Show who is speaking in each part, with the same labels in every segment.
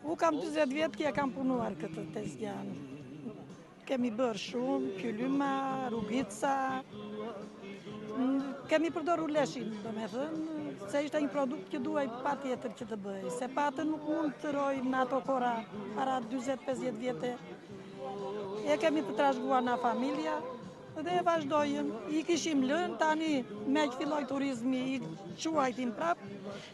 Speaker 1: U kam 20 vjetë që kam punuar këtë tezgjan. Kemi bërë shumë, kylyma, rrugica, kemi përdoru leshin, do me thënë, se ishte një produkt që duaj pa tjetër që të bëj. Se patën nuk mund të rojmë në ato kora, para 20-50 vjetë. E kemi të trashëguar në familja, dhe e vazhdojmë. I kishim lënë, tani me që filloj turizmi i quajtim prapë.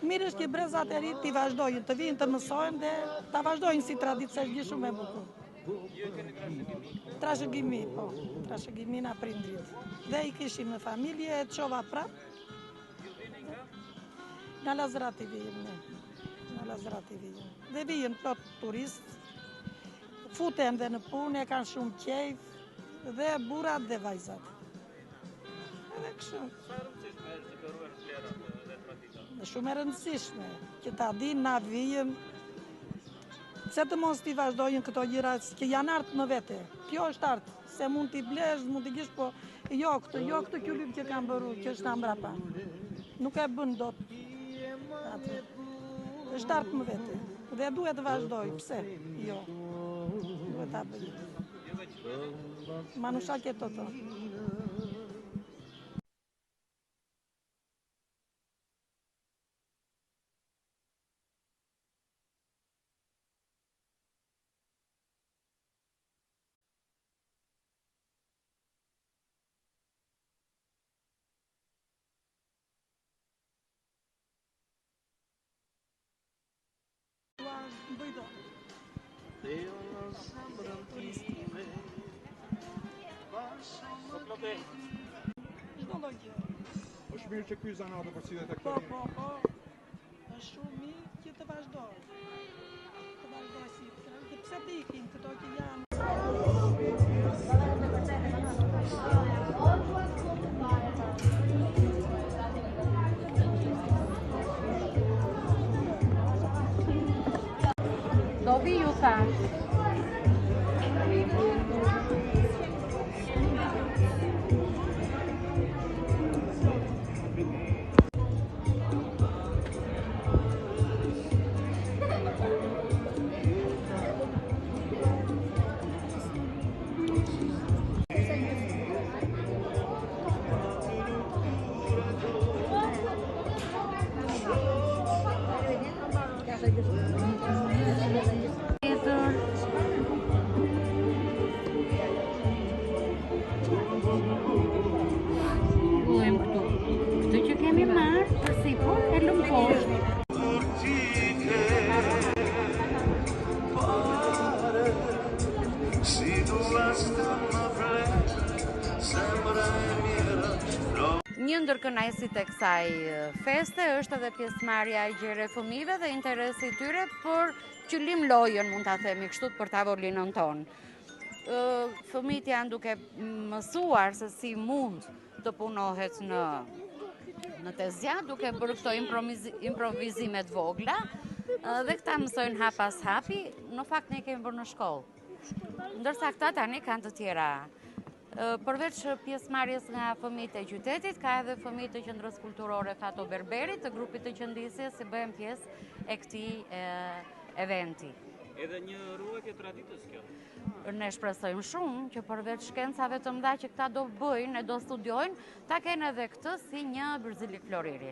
Speaker 1: Mirë është që brezat e rritë i vazhdojnë, të vinë të mësojnë dhe të vazhdojnë si traditë, se është shumë e bukur.
Speaker 2: Ju keni trashëgimi?
Speaker 1: Trashëgimi, po. Trashëgimi në prindrit. Dhe i kishim në familje, e të qova prapë.
Speaker 2: Ju vini nga?
Speaker 1: Në Lazrat i vijim, ne. Në Lazrat i vijim. Dhe vijim plot turistë, futen dhe në punë, e kanë shumë qejf, dhe burat dhe vajzat. Edhe kështu.
Speaker 2: Sa rëndësishme e rëzikëruar vlerat dhe traditat?
Speaker 1: Shumë e rëndësishme, që ta din na vijëm, se të mos t'i vazhdojnë këto gjëra që janë artë në vete. Kjo është artë, se mund t'i blesh, mund t'i gish, po jo këtë kyllym që kam bëru, që është në mbrapa. Nuk e bën dot atë. Është artë në vete. Dhe duhet të vazhdoj, pse? Jo. Duhet ta bëj. Manusha ke toto. Bëj do.
Speaker 2: Po plotej.
Speaker 1: Çdo lloj gjë.
Speaker 3: Është mirë që ky zanatë përcillet e
Speaker 1: Po,
Speaker 3: këtij.
Speaker 1: po. Është shumë mirë që të vazhdoj. Të vazhdoj si që pse të ikin këto që janë.
Speaker 4: Do vi ju thash. Këtë që kemi marrë, për sipur, e lumë poshtë. Një ndër kënaqësitë e kësaj feste është edhe pjesëmarrja e gjerë fëmijëve dhe interesi i tyre për qylim lojën, mund ta themi kështu, për tavolinën tonë. Fëmijët janë duke mësuar se si mund të punohet në tezgja, duke bërë këto improvizimet vogla, dhe këta mësojnë hap pas hapi, në fakt ne kemi bërë në shkollë. Ndërsa këta tani kanë të tjera. Përveç pjesëmarrjes nga fëmijët e qytetit, ka edhe fëmijët të qendrës kulturore Fato Berberi, të grupit të qëndisjes, që bëhen pjesë e këtij eventi.
Speaker 2: Edhe një ruajtje traditës kjo.
Speaker 4: Ne shpresojmë shumë që përveç shkencave të mëdha që këta do bëjnë e do studiojnë, ta kenë edhe këtë si një Bërzilik Floriri.